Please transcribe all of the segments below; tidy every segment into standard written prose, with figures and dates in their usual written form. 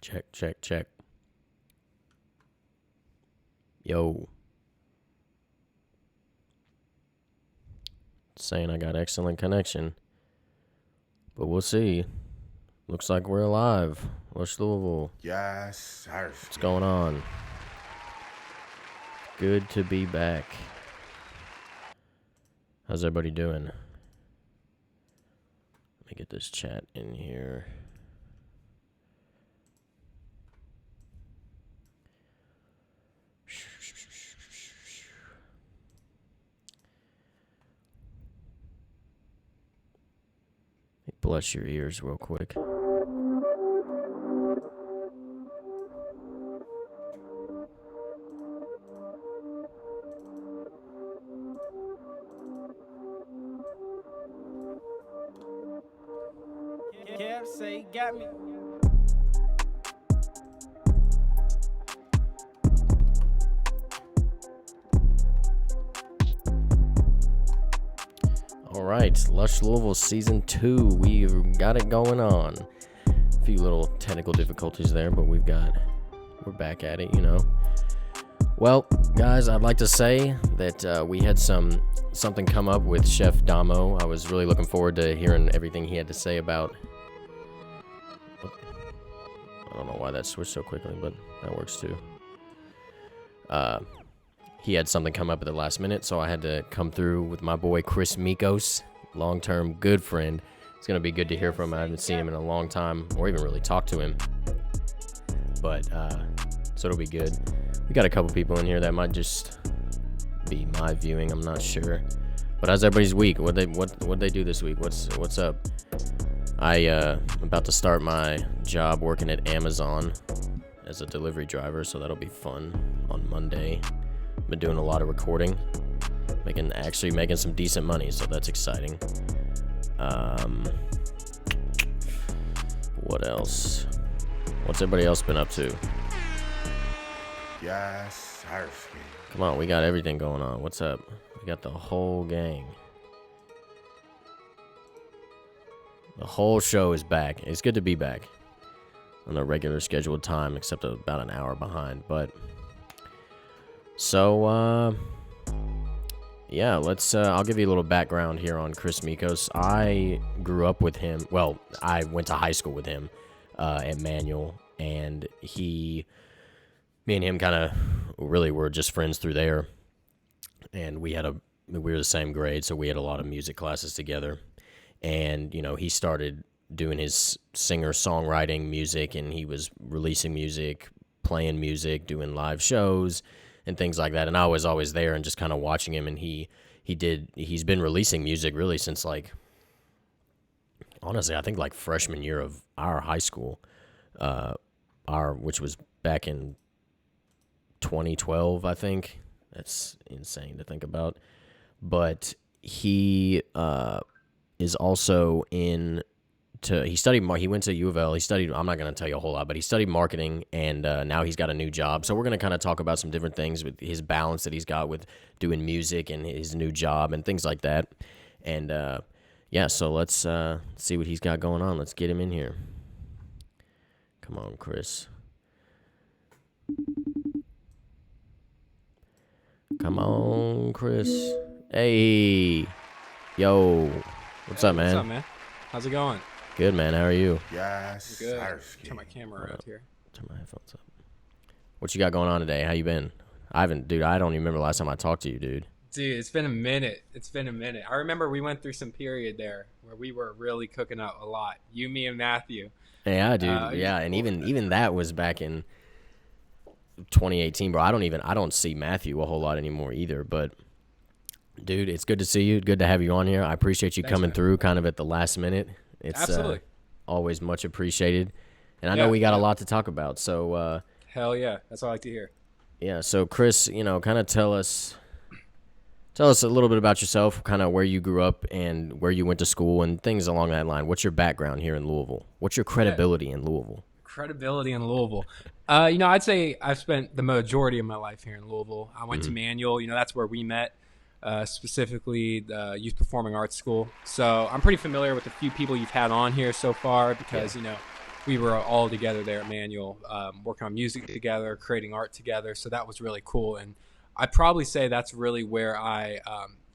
Check, check, check. Yo. Saying I got excellent connection. But we'll see. Looks like we're alive. Lush Louisville. Yes, sir. What's going on? Good to be back. How's everybody doing? Let me get this chat in here. Bless your ears real quick. Kev say he got me. All right, Lush Louisville Season 2. We've got it going on. A few little technical difficulties there, but we're back at it, you know. Well, guys, I'd like to say that we had something come up with Chef Damo. I was really looking forward to hearing everything he had to say about... I don't know why that switched so quickly, but that works too. He had something come up at the last minute, so I had to come through with my boy Chris Mikos, long-term good friend. It's going to be good to hear from him. I haven't seen him in a long time, or even really talked to him. But, so it'll be good. We got a couple people in here that might just be my viewing. I'm not sure. But how's everybody's week? What they do this week? What's up? I'm about to start my job working at Amazon as a delivery driver, so that'll be fun on Monday. Been doing a lot of recording, making some decent money, so that's exciting. What else? What's everybody else been up to? Yes, sir. Come on, we got everything going on. What's up? We got the whole gang. The whole show is back. It's good to be back on a regular scheduled time, except about an hour behind, but... So, yeah, I'll give you a little background here on Chris Mikos. I grew up with him. Well, I went to high school with him at Manual, and me and him kind of really were just friends through there. And we were the same grade, so we had a lot of music classes together. And, you know, he started doing his singer-songwriting music, and he was releasing music, playing music, doing live shows, and things like that. And I was always there and just kind of watching him. And he's been releasing music really since, like, honestly, I think like freshman year of our high school, which was back in 2012, I think. That's insane to think about. But he is also he went to U of L. He studied, I'm not going to tell you a whole lot, but he studied marketing, and now he's got a new job. So we're going to kind of talk about some different things with his balance that he's got with doing music and his new job and things like that. And, yeah, so let's see what he's got going on. Let's get him in here. Come on, Chris. Come on, Chris. Hey. Yo. What's up, man? What's up, man? How's it going? Good, man. How are you? Yes, Good. sir. Turn my camera around here. Turn my headphones up. What you got going on today? How you been? I don't even remember the last time I talked to you, dude. Dude, it's been a minute. I remember we went through some period there where we were really cooking up a lot. You, me, and Matthew. Yeah, dude. Yeah, and even that was back in 2018, bro. I don't see Matthew a whole lot anymore either, but dude, it's good to see you. Good to have you on here. I appreciate you coming through kind of at the last minute. It's absolutely always much appreciated. And I know we got a lot to talk about. So hell yeah, that's what I like to hear. Yeah, so Chris, you know, kind of tell us a little bit about yourself, kind of where you grew up and where you went to school and things along that line. What's your background here in Louisville? What's your credibility in Louisville? Credibility in Louisville. You know, I'd say I've spent the majority of my life here in Louisville. I went to Manual. You know, that's where we met. Specifically the Youth Performing Arts School. So I'm pretty familiar with a few people you've had on here so far because, you know, we were all together there at Manual, working on music together, creating art together. So that was really cool. And I'd probably say that's really where I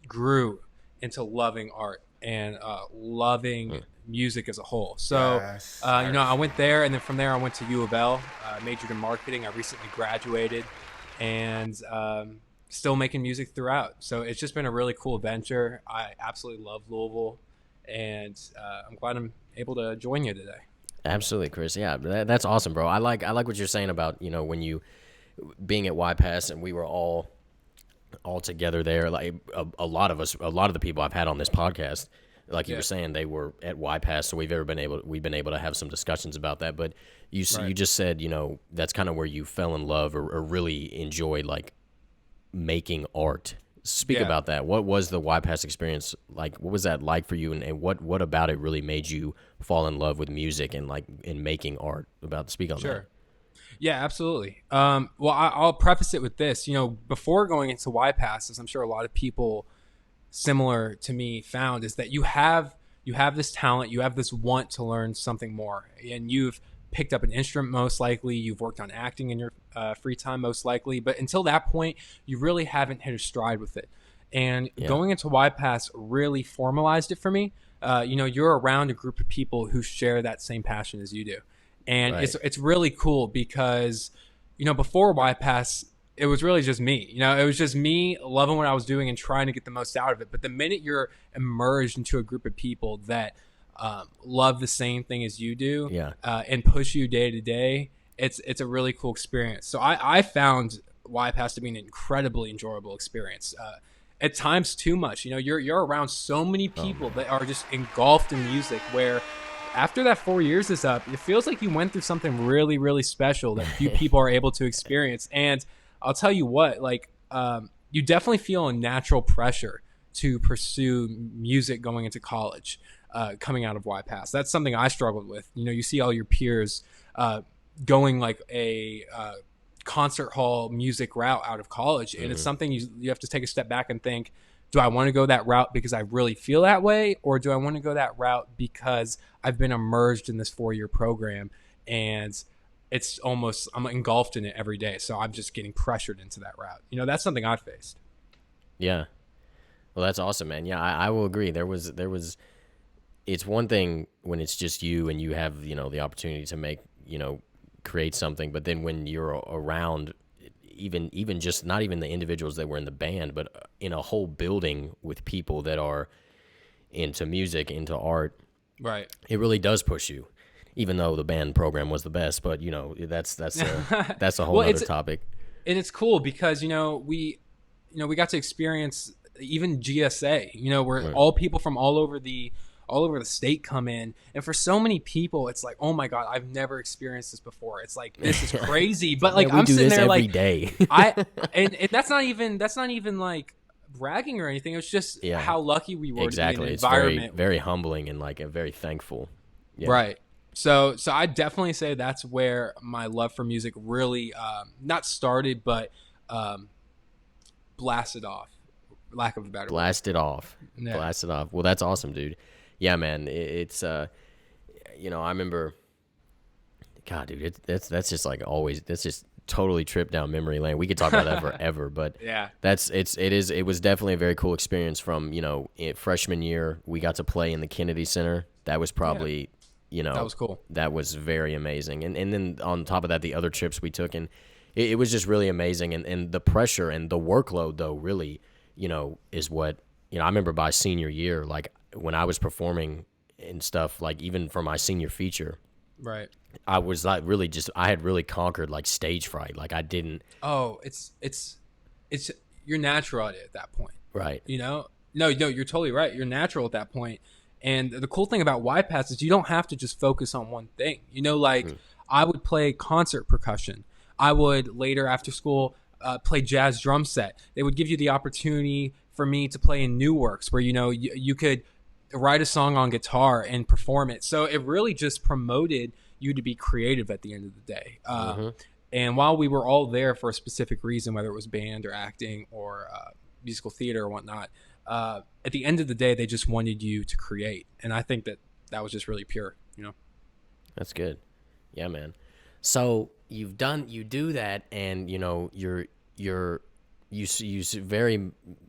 grew into loving art and loving music as a whole. So, Yes, I went there, and then from there I went to U of L, majored in marketing. I recently graduated, and still making music throughout. So it's just been a really cool venture. I absolutely love Louisville, and I'm glad I'm able to join you today. Absolutely, Chris. Yeah, that's awesome, bro. I like what you're saying about, when you being at YPass and we were all together there. Like a lot of us, a lot of the people I've had on this podcast, like you were saying, they were at YPass, so we've been able to have some discussions about that. But you just said, that's kind of where you fell in love or really enjoyed like making art. Speak about that. What was the YPass experience like? What was that like for you, and what about it really made you fall in love with music and like in making art? Speak on that. Yeah, absolutely. Well, I'll preface it with this. Before going into YPass, as I'm sure a lot of people similar to me found, is that you have this talent, you have this want to learn something more, and you've picked up an instrument most likely, you've worked on acting in your free time most likely, but until that point, you really haven't hit a stride with it. And going into YPass really formalized it for me. You're around a group of people who share that same passion as you do. And it's really cool because, before YPass, it was really just me. It was just me loving what I was doing and trying to get the most out of it. But the minute you're immersed into a group of people that love the same thing as you do and push you day to day, it's a really cool experience. So I found YPass to be an incredibly enjoyable experience. At times too much. You're around so many people that are just engulfed in music, where after that 4 years is up, it feels like you went through something really, really special that few people are able to experience. And I'll tell you what, you definitely feel a natural pressure to pursue music going into college, coming out of YPass. That's something I struggled with. You see all your peers going like a concert hall music route out of college, and it's something you have to take a step back and think, do I want to go that route because I really feel that way, or do I want to go that route because I've been immersed in this 4-year program and it's almost, I'm engulfed in it every day, so I'm just getting pressured into that route. That's something I faced. Yeah. Well, that's awesome, man. Yeah, I will agree. There was it's one thing when it's just you and you have, the opportunity to make, create something, but then when you're around even just not even the individuals that were in the band, but in a whole building with people that are into music, into art, right? It really does push you, even though the band program was the best. But that's a whole other topic. And it's cool because we got to experience even GSA. Where all people from all over the state come in, and for so many people it's like, oh my god, I've never experienced this before. It's like, this is crazy. But like, I'm sitting there every like day. and that's not even like bragging or anything. It's just how lucky we were to be in an environment. It's very humbling and like a very thankful. Right. So I definitely say that's where my love for music really not started, but blasted off. Lack of a better word. Blasted off. Well, that's awesome, dude. Yeah, man, it's I remember, God, dude, that's just like always, that's just totally trip down memory lane. We could talk about that forever, but it was definitely a very cool experience. From freshman year, we got to play in the Kennedy Center. That was probably that was cool. That was very amazing, and then on top of that, the other trips we took, and it was just really amazing. And the pressure and the workload, though, really is what I remember by senior year, like, when I was performing and stuff, like even for my senior feature, right, I was like I had really conquered like stage fright. Like I didn't. Oh, it's you're natural at it at that point, right? No, you're totally right. You're natural at that point. And the cool thing about YPass is you don't have to just focus on one thing. I would play concert percussion. I would later after school play jazz drum set. They would give you the opportunity for me to play in new works where you could write a song on guitar and perform it. So it really just promoted you to be creative at the end of the day. And while we were all there for a specific reason, whether it was band or acting or musical theater or whatnot, at the end of the day, they just wanted you to create. And I think that was just really pure. That's good. Yeah, man. So you do that, and very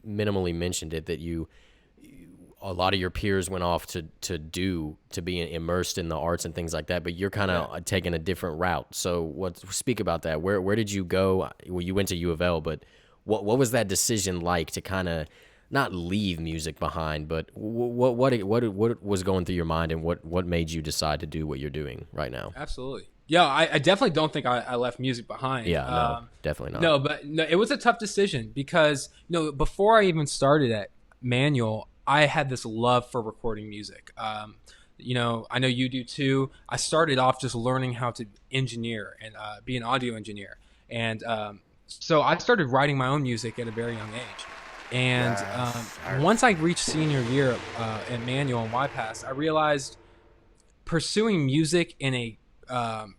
minimally mentioned it that a lot of your peers went off to be immersed in the arts and things like that, but you're kind of taking a different route. So speak about that. Where did you go? Well, you went to U of L, but what was that decision like to kind of not leave music behind, but what was going through your mind, and what made you decide to do what you're doing right now? Absolutely. Yeah, I definitely don't think I left music behind. Yeah, no, definitely not. No, but no, it was a tough decision because before I even started at Manual, I had this love for recording music. I know you do too. I started off just learning how to engineer and be an audio engineer, and so I started writing my own music at a very young age. And once I reached senior year at Manual and YPass, I realized pursuing music in a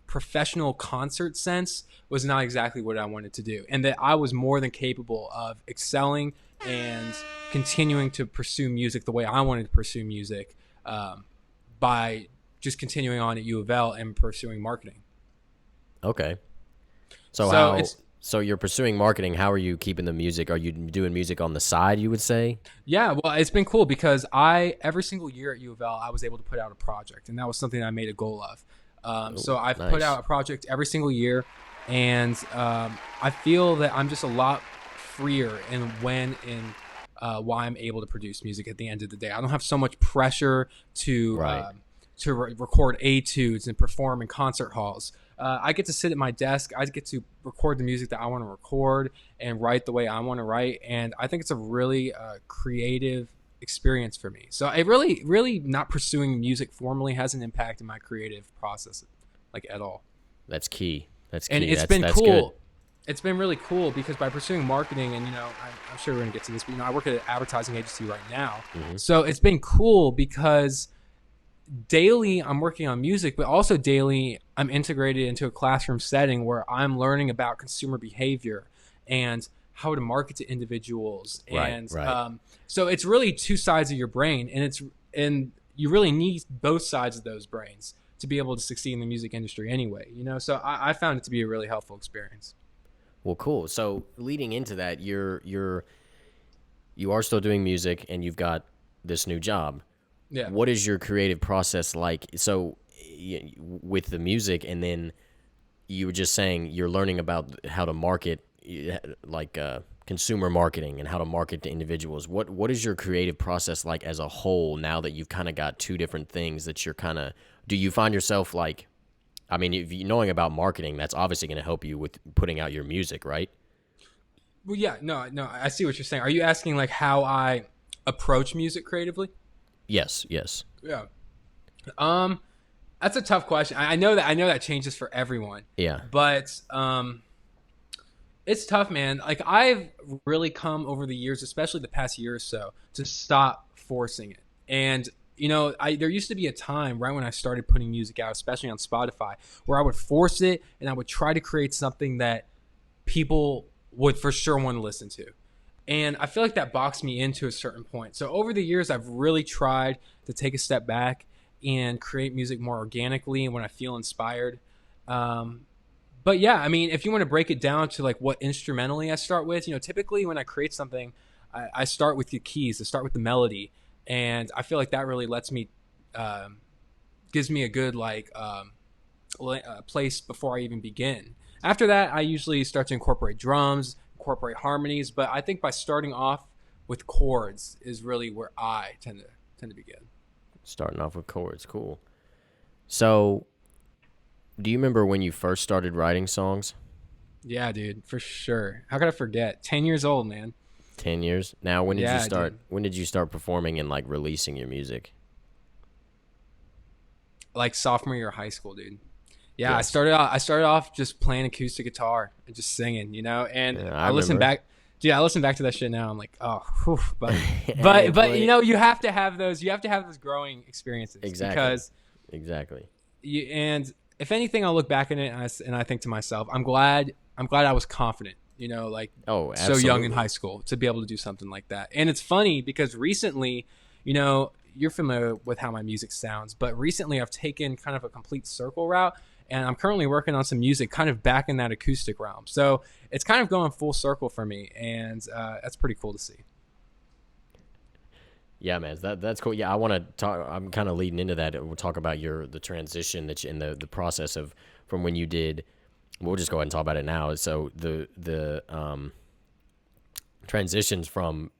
professional concert sense was not exactly what I wanted to do, and that I was more than capable of excelling and continuing to pursue music the way I wanted to pursue music by just continuing on at U of L and pursuing marketing. Okay. So you're pursuing marketing. How are you keeping the music? Are you doing music on the side, you would say? Yeah, well, it's been cool because every single year at U of L, I was able to put out a project, and that was something I made a goal of. So I've put out a project every single year, and I feel that I'm just a lot freer in when and why I'm able to produce music at the end of the day. I don't have so much pressure to record etudes and perform in concert halls. I get to sit at my desk. I get to record the music that I want to record and write the way I want to write, and I think it's a really creative experience for me. So it really not pursuing music formally has an impact in my creative process, like at all. That's key. And it's been cool. Good. It's been really cool because by pursuing marketing, and I'm sure we're gonna get to this, but I work at an advertising agency right now. Mm-hmm. So it's been cool because daily I'm working on music, but also daily I'm integrated into a classroom setting where I'm learning about consumer behavior and how to market to individuals. Right. So it's really two sides of your brain, and you really need both sides of those brains to be able to succeed in the music industry anyway. So I found it to be a really helpful experience. Well, cool. So leading into that, you are still doing music, and you've got this new job. Yeah. What is your creative process like? So with the music, and then you were just saying you're learning about how to market, like consumer marketing and how to market to individuals. What is your creative process like as a whole now that you've kind of got two different things that you're kind of, do you find yourself like, I mean, if you knowing about marketing, that's obviously going to help you with putting out your music, right? Well, yeah, no, I see what you're saying. Are you asking like how I approach music creatively? Yes. Yeah. That's a tough question. I know that changes for everyone. Yeah. But it's tough, man. Like I've really come over the years, especially the past year or so, to stop forcing it. And there used to be a time right when I started putting music out, especially on Spotify, where I would force it and I would try to create something that people would for sure want to listen to. And I feel like that boxed me into a certain point. So over the years, I've really tried to take a step back and create music more organically and when I feel inspired. But yeah, I mean, if you want to break it down to like what instrumentally I start with, typically when I create something, I start with the keys, I start with the melody. And I feel like that really lets me, gives me a good place before I even begin. After that, I usually start to incorporate drums, incorporate harmonies, but I think by starting off with chords is really where I tend to begin. Starting off with chords, cool. So, do you remember when you first started writing songs? Yeah, dude, for sure. How could I forget? 10 years old, man. 10 years. Now, when did you start? Dude. When did you start performing and like releasing your music? Like sophomore year of high school, dude. Yeah, Yes. I started off just playing acoustic guitar and just singing, and Yeah, I listen remember. back. Dude, I listen back to that shit now. I'm like, oh, whew, but Hey, but you have to have those. You have to have those growing experiences. Exactly. Because Exactly. and if anything, I'll look back at it and I think to myself, I'm glad I was confident. Oh, so young in absolutely. high school to be able to do something like that. And it's funny because recently, you're familiar with how my music sounds, but recently I've taken kind of a complete circle route and I'm currently working on some music kind of back in that acoustic realm. So it's kind of going full circle for me, and that's pretty cool to see. Yeah, man, that's cool. Yeah, I want to talk. I'm kind of leading into that. We'll talk about the transition that in the process of from when you did. We'll just go ahead and talk about it now. So the transitions from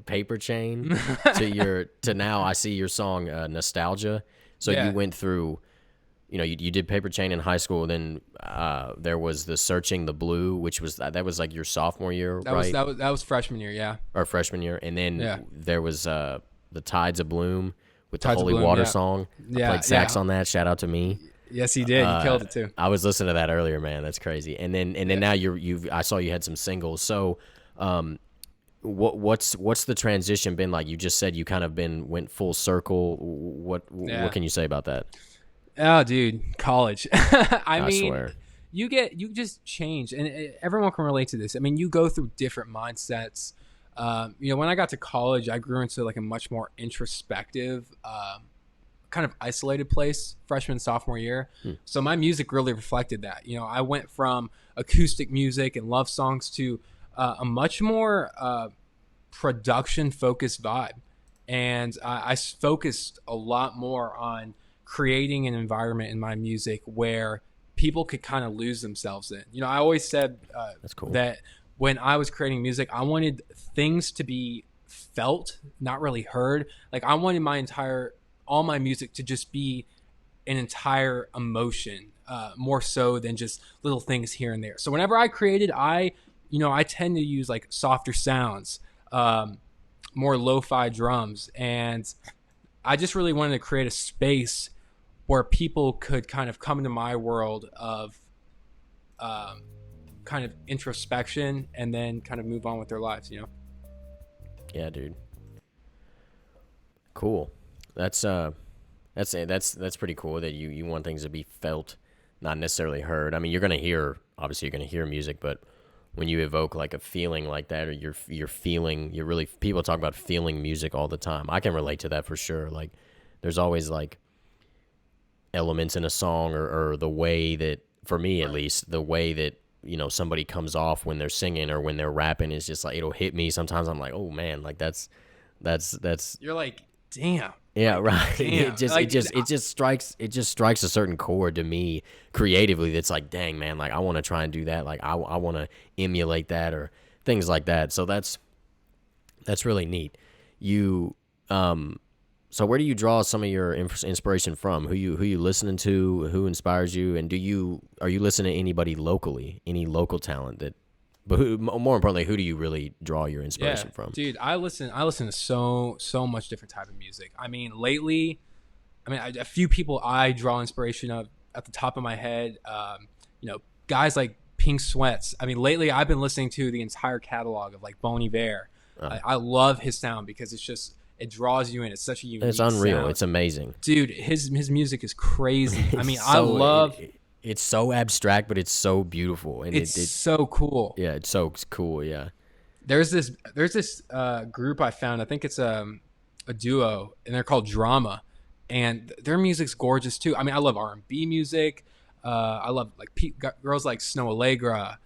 Paper Chain to now. I see your song Nostalgia. So Yeah. you went through. You did Paper Chain in high school. Then there was the Searching the Blue, which was that was like your sophomore year, right? That was freshman year, yeah. Or freshman year, and then Yeah. there was the Tides of Bloom with the Tides of Holy Bloom, Water yeah. song. I Yeah, played sax yeah. on that. Shout out to me. Yes, he did. He killed it too. I was listening to that earlier, man. That's crazy. And then now I saw you had some singles. So, what's the transition been like? You just said you kind of went full circle. What can you say about that? Oh, dude, college. I mean, swear. you just change, and everyone can relate to this. I mean, you go through different mindsets. When I got to college, I grew into like a much more introspective, kind of isolated place freshman sophomore year. So my music really reflected that. I went from acoustic music and love songs to a much more production focused vibe, and I focused a lot more on creating an environment in my music where people could kind of lose themselves in. I always said That's cool. that when I was creating music, I wanted things to be felt, not really heard. Like I wanted all my music to just be an entire emotion, more so than just little things here and there. So whenever I created, I tend to use like softer sounds, more lo-fi drums, and I just really wanted to create a space where people could kind of come into my world of kind of introspection and then kind of move on with their lives, Yeah, dude. Cool. That's pretty cool that you want things to be felt, not necessarily heard. I mean, you're gonna hear music, but when you evoke like a feeling like that, or you're feeling, people talk about feeling music all the time. I can relate to that for sure. Like, there's always like elements in a song, or the way that, for me at least, the way that somebody comes off when they're singing or when they're rapping is just like, it'll hit me. Sometimes I'm like, oh man, like that's You're like, damn. Yeah, right. Damn. It just strikes a certain chord to me creatively that's like, dang man, like I want to try and do that. Like I want to emulate that or things like that. So that's really neat. So where do you draw some of your inspiration from? Who you listening to? Who inspires you? And are you listening to anybody locally? Any local talent but more importantly, who do you really draw your inspiration from? Dude, I listen to so much different type of music. I mean, lately, a few people I draw inspiration of at the top of my head. Guys like Pink Sweats. I mean, lately I've been listening to the entire catalog of like Bon Iver. I love his sound because it draws you in. It's such a unique It's unreal. sound. It's amazing. Dude, his music is crazy. I mean, I love... It's so abstract, but it's so beautiful. And it's so cool. Yeah, it's so cool, yeah. There's this group I found. I think it's a duo, and they're called Drama. And their music's gorgeous, too. I mean, I love R&B music. I love like girls like Snow Allegra.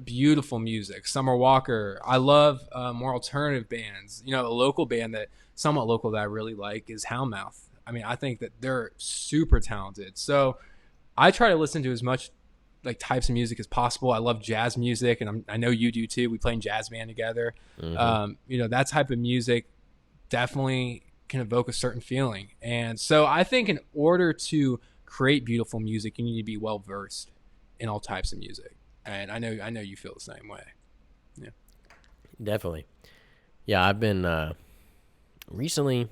Beautiful music. Summer Walker. I love more alternative bands. A local band somewhat local that I really like is Houndmouth. I mean, I think that they're super talented. So I try to listen to as much like types of music as possible. I love jazz music, and I know you do too. We play in jazz band together. That type of music definitely can evoke a certain feeling. And so I think in order to create beautiful music, you need to be well versed in all types of music. And I know you feel the same way. Yeah. Definitely. Yeah, I've been recently, I'm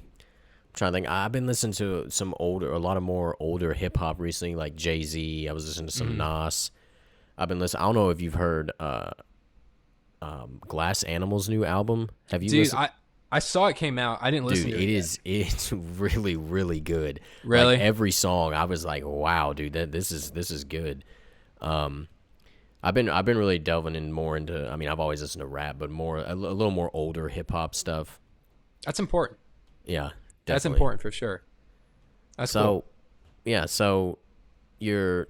trying to think, I've been listening to a lot of more older hip hop recently, like Jay-Z. I was listening to some Nas. I've been listening. I don't know if you've heard Glass Animal's new album. Have you listened? I saw it came out. I didn't listen to it. It's really, really good. Really? Like every song, I was like, wow, dude, this is good. I've been really delving in more into, I mean, I've always listened to rap, but a little more older hip hop stuff. That's important. Yeah. That's Definitely. important for sure. That's so cool. yeah, so your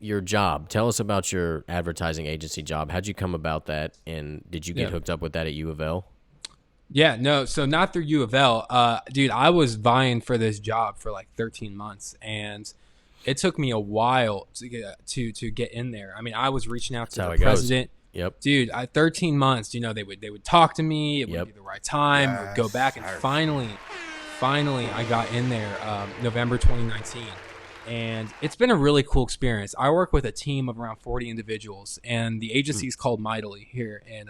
your job. Tell us about your advertising agency job. How'd you come about that, and did you get Yeah. hooked up with that at U of L? Yeah, no, so not through U of L. Dude, I was vying for this job for like 13 months, and it took me a while to get in there. I mean, I was reaching out to That's how the it goes. president. Yep. Dude, 13 months. You know, they would talk to me. It Yep. would be the right time. We'd go Yes, back, and sir. finally, I got in there November 2019, and it's been a really cool experience. I work with a team of around 40 individuals, and the agency is called Mightily here in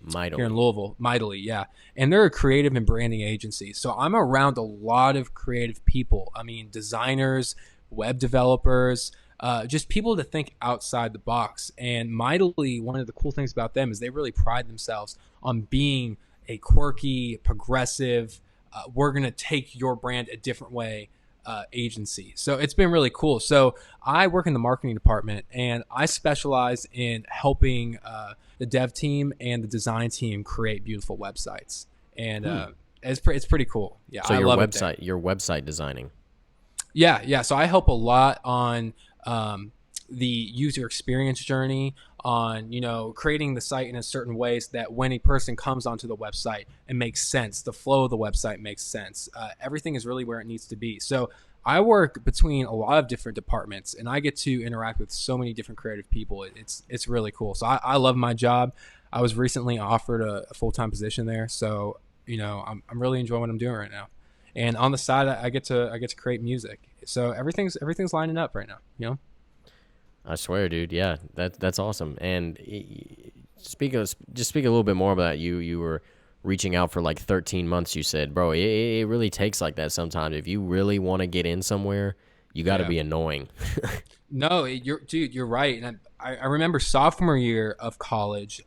Louisville. Mightily, yeah. And they're a creative and branding agency. So I'm around a lot of creative people. I mean, designers, web developers, just people to think outside the box. And Mightily, one of the cool things about them is they really pride themselves on being a quirky, progressive, we're going to take your brand a different way agency. So it's been really cool. So I work in the marketing department, and I specialize in helping the dev team and the design team create beautiful websites. And it's pretty cool. Yeah, So I your love it there. your website designing. Yeah. So I help a lot on the user experience journey, on creating the site in a certain ways that when a person comes onto the website, it makes sense. The flow of the website makes sense. Everything is really where it needs to be. So I work between a lot of different departments, and I get to interact with so many different creative people. It's really cool. So I love my job. I was recently offered a full-time position there, so I'm really enjoying what I'm doing right now. And on the side, I get to create music. So everything's lining up right now. I swear, dude. Yeah, that's awesome. And speak a little bit more about you. You were reaching out for like 13 months. You said, bro, it really takes like that sometimes. If you really want to get in somewhere, you got to be annoying. No, you're right. And I remember sophomore year of college,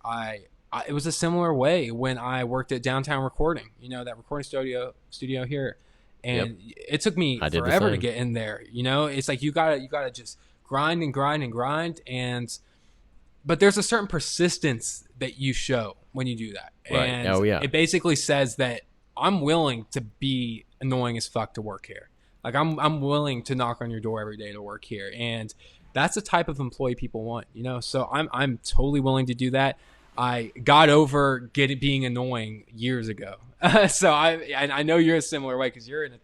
it was a similar way when I worked at Downtown Recording. That recording studio here, and it took me I did the forever to same. get in there. It's like you gotta just grind and grind and grind, but there's a certain persistence that you show when you do that. Right. And Oh, yeah. it basically says that I'm willing to be annoying as fuck to work here. Like I'm willing to knock on your door every day to work here, and that's the type of employee people want. So I'm totally willing to do that. I got over being annoying years ago. So I know you're a similar way because you're in a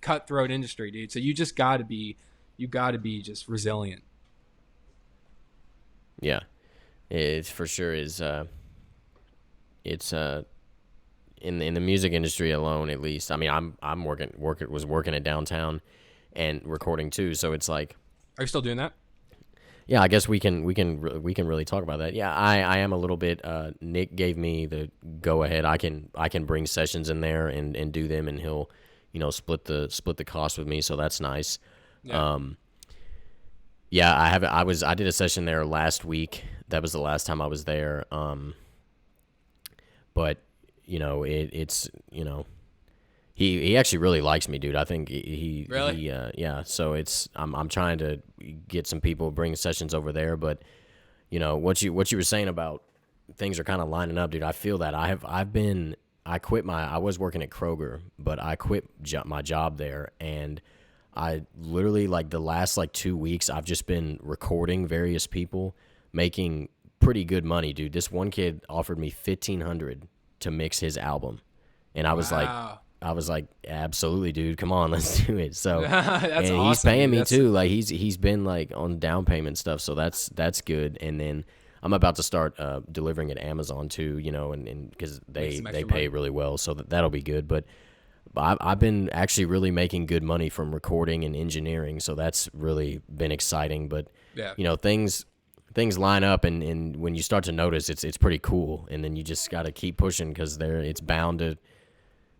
cutthroat industry, dude. So you gotta be just resilient. Yeah, it for sure is. It's in the music industry alone, at least. I mean, I'm was working at Downtown and recording too. So it's like, Are you still doing that? yeah, I guess we can really talk about that. Yeah, I am a little bit. Nick gave me the go ahead. I can bring sessions in there and do them, and he'll split the cost with me. So that's nice. Yeah. Yeah, I did a session there last week. That was the last time I was there. But it's he actually really likes me, dude. I think he Really? yeah. So I'm trying to get some people, bring sessions over there. But what you were saying about things are kind of lining up, dude. I feel that I was working at Kroger, but I quit my job there, and I literally, like, the last 2 weeks, I've just been recording various people, making pretty good money, dude. This one kid offered me $1,500 to mix his album, and I was like, absolutely, dude, come on, let's do it. So That's and he's awesome, paying dude. me too. Like he's been on down payment stuff, so that's good. And then I'm about to start delivering at Amazon too, and because they some extra pay money. really well, so that'll be good. But I've been actually really making good money from recording and engineering, so that's really been exciting. But Yeah. things line up, and when you start to notice, it's pretty cool. And then you just got to keep pushing because it's bound to.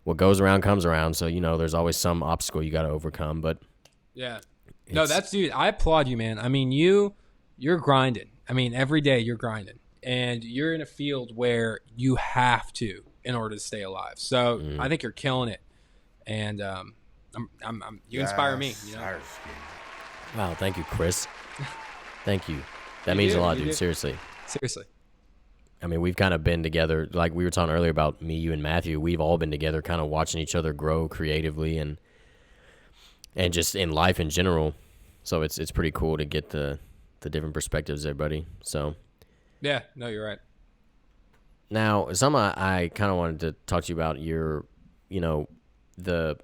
What goes around comes around, so there's always some obstacle you got to overcome. But Yeah. No, dude, I applaud you, man. I mean, you're grinding. I mean, every day you're grinding, and you're in a field where you have to in order to stay alive. So I think you're killing it, and you inspire me. Sir. wow, thank you, Chris. Thank you. That You means do, a lot, you dude. do. Seriously. Seriously. I mean, we've kind of been together, like we were talking earlier about me, you, and Matthew. We've all been together, kind of watching each other grow creatively, and and just in life in general. So it's pretty cool to get the different perspectives there, buddy. So Yeah, no, you're right. now, some I kind of wanted to talk to you about your, the.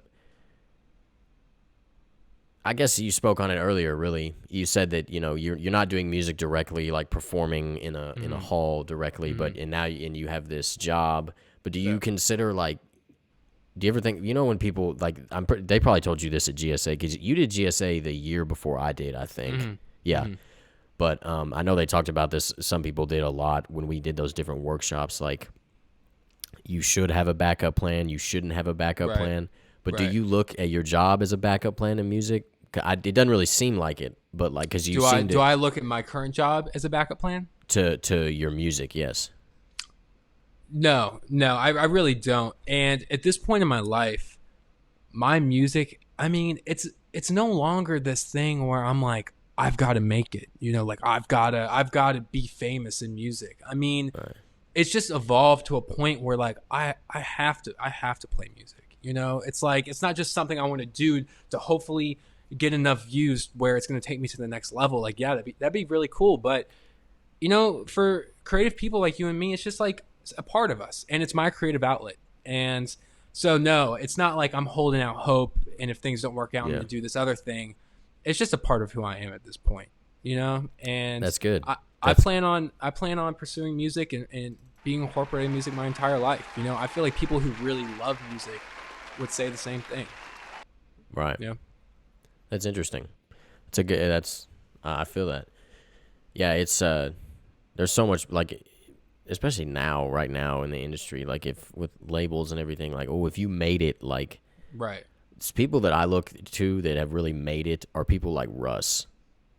I guess you spoke on it earlier. Really, you said that you're not doing music directly, like performing in a hall directly, but you have this job. But do you consider like? Do you ever think when people like they probably told you this at GSA because you did GSA the year before I did, I think. Yeah. But I know they talked about this. Some people did a lot when we did those different workshops. Like, you should have a backup plan. You shouldn't have a backup plan. But do you look at your job as a backup plan in music? It doesn't really seem like it. But like, because do I look at my current job as a backup plan to your music? Yes. No, I really don't. And at this point in my life, my music, I mean, it's no longer this thing where I'm like, I've got to make it, like I've got to be famous in music. I mean, it's just evolved to a point where like I have to play music. It's like it's not just something I want to do to hopefully get enough views where it's going to take me to the next level. Like, yeah, that'd be really cool. But for creative people like you and me, it's just like it's a part of us, and it's my creative outlet. And so no, it's not like I'm holding out hope, and if things don't work out, I'm going to do this other thing. It's just a part of who I am at this point, and that's good. I plan on pursuing music and being incorporated in music my entire life. I feel like people who really love music would say the same thing. Right. Yeah. That's interesting. I feel that. Yeah. It's, there's so much like, especially right now in the industry, like if with labels and everything, like, if you made it, like, right. It's people that I look to that have really made it are people like Russ.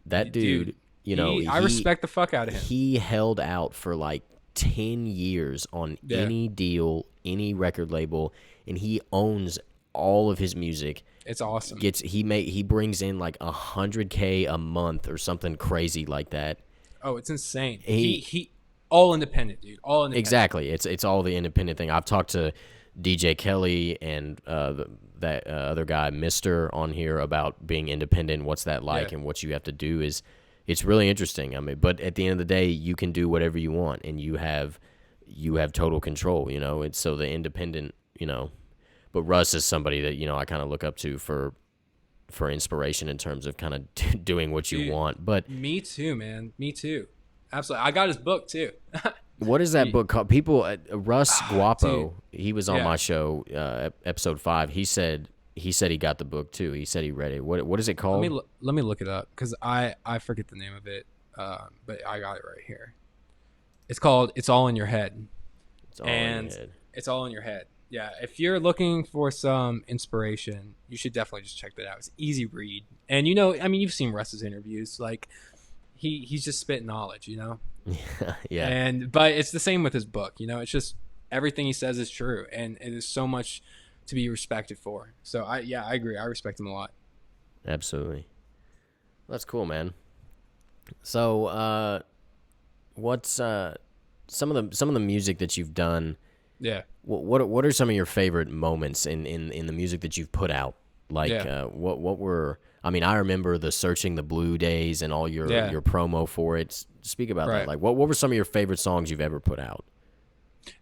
That dude, I respect the fuck out of him. He held out for like 10 years on any deal, any record label, and he owns all of his music. It's awesome. He brings in like $100K a month or something crazy like that. Oh, it's insane. He all independent, dude. All independent. Exactly. It's all the independent thing. I've talked to DJ Kelly and that other guy, Mister, on here about being independent, what's that like, and what you have to do it's really interesting. I mean, but at the end of the day, you can do whatever you want, and you have total control. It's so the independent. But Russ is somebody that I kind of look up to for inspiration in terms of kind of doing what you want. But me too, man. Me too. Absolutely. I got his book too. What is that book called? People, Russ Guapo, he was on my show, episode 5. He said he got the book too. He said he read it. What is it called? Let me look it up because I forget the name of it, but I got it right here. It's called "It's All in Your Head." It's all in your head. It's all in your head. Yeah, if you're looking for some inspiration, you should definitely just check that out. It's an easy read, and you've seen Russ's interviews. Like, he's just spitting knowledge, Yeah. But it's the same with his book. It's just everything he says is true, and it is so much to be respected for. So I agree. I respect him a lot. Absolutely. That's cool, man. So, what's some of the music that you've done? Yeah. What are some of your favorite moments in the music that you've put out? Like, what were? I mean, I remember the Searching the Blue days and all your promo for it. Speak about that. Like, what were some of your favorite songs you've ever put out?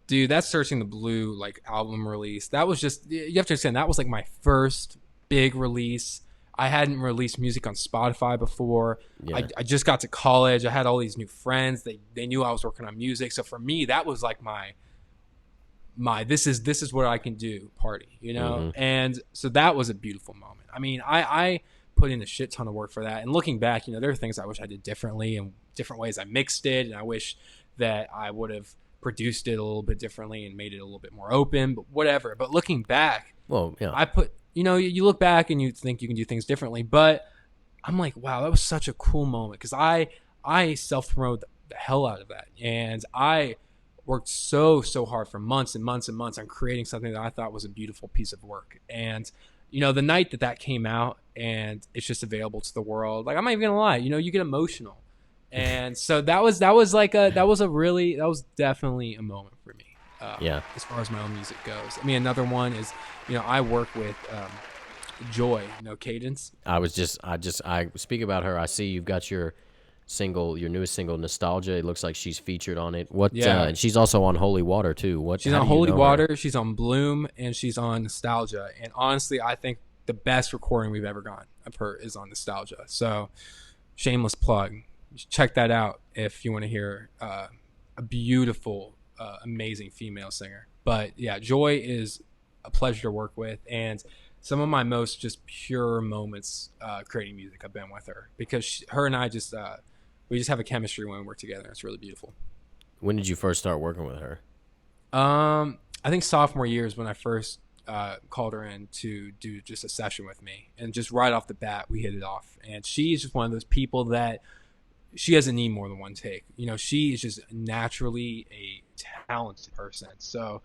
Dude, that Searching the Blue album release, that was just, you have to understand, that was like my first big release. I hadn't released music on Spotify before. Yeah. I just got to college. I had all these new friends. They knew I was working on music. So for me, that was like my this is what I can do party, And so that was a beautiful moment. I mean, I put in a shit ton of work for that. And looking back, there are things I wish I did differently and different ways I mixed it. And I wish that I would have produced it a little bit differently and made it a little bit more open, but whatever. But looking back, I put, you look back and you think you can do things differently, but I'm like, wow, that was such a cool moment. Cause I self-promoted the hell out of that. And I worked so hard for months and months and months on creating something that I thought was a beautiful piece of work. And, the night that came out and it's just available to the world, like, I'm not even gonna lie, you get emotional. And so that was definitely a moment for me. As far as my own music goes. I mean, another one is, I work with Joy, Cadence. I speak about her. I see you've got your newest single, Nostalgia. It looks like she's featured on it. Yeah. And she's also on Holy Water too. She's on Holy Water, she's on Bloom, and she's on Nostalgia. And honestly, I think the best recording we've ever gotten of her is on Nostalgia. So, shameless plug. Check that out if you want to hear a beautiful, amazing female singer. But yeah, Joy is a pleasure to work with, and some of my most just pure moments creating music have been with her, because her and I just we just have a chemistry when we work together. It's really beautiful. When did you first start working with her? I think sophomore year is when I first called her in to do just a session with me, and just right off the bat we hit it off. And she's just one of those people that she doesn't need more than one take. She is just naturally a talented person. So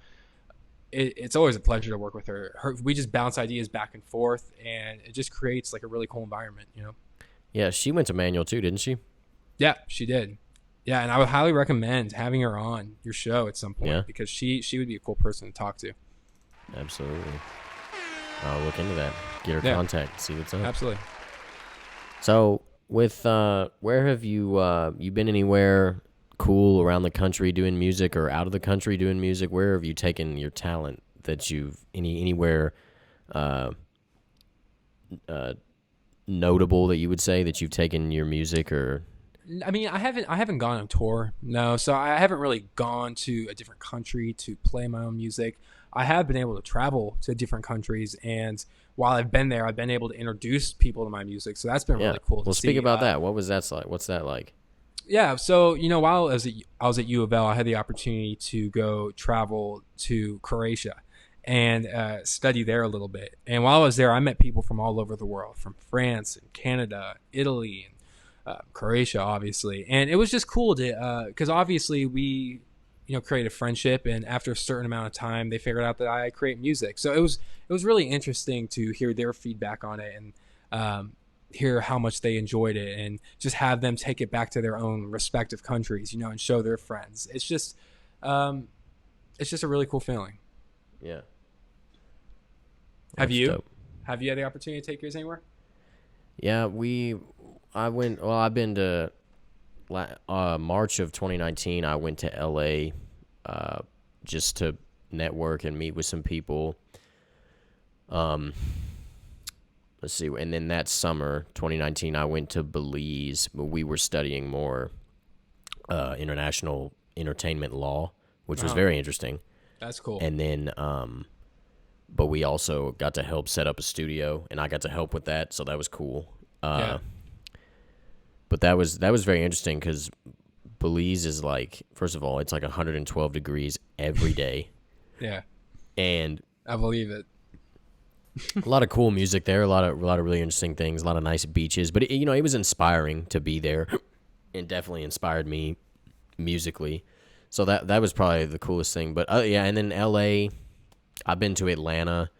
it's always a pleasure to work with her. We just bounce ideas back and forth, and it just creates like a really cool environment. Yeah, she went to Manual too, didn't she? Yeah, she did. Yeah, and I would highly recommend having her on your show at some point, because she would be a cool person to talk to. Absolutely. I'll look into that. Get her contact, see what's up. Absolutely. So, with where have you been anywhere cool around the country doing music, or out of the country doing music? Where have you taken your talent that you've anywhere notable that you would say that you've taken your music? Or I mean, I haven't gone on tour. No, so I haven't really gone to a different country to play my own music. I have been able to travel to different countries, and while I've been there, I've been able to introduce people to my music. So that's been really cool to see. Speak about that. What was that like? What's that like? Yeah, so while I was at U of L, I had the opportunity to go travel to Croatia and study there a little bit. And while I was there, I met people from all over the world, from France and Canada, Italy, and Croatia, obviously. And it was just cool to, because obviously we, created a friendship, and after a certain amount of time, they figured out that I create music. So it was really interesting to hear their feedback on it, and hear how much they enjoyed it, and just have them take it back to their own respective countries, and show their friends. It's just a really cool feeling. Yeah. Have you had the opportunity to take yours anywhere? Yeah, I've been to March of 2019. I went to LA just to network and meet with some people. Let's see. And then that summer, 2019, I went to Belize, but we were studying more international entertainment law, which was very interesting. That's cool. And then, but we also got to help set up a studio, and I got to help with that, so that was cool. But that was very interesting, because Belize is like, first of all, it's like 112 degrees every day. Yeah. And I believe it. a lot of cool music there, a lot of really interesting things, a lot of nice beaches. But it was inspiring to be there, and definitely inspired me musically. So that was probably the coolest thing. But and then LA, I've been to Atlanta,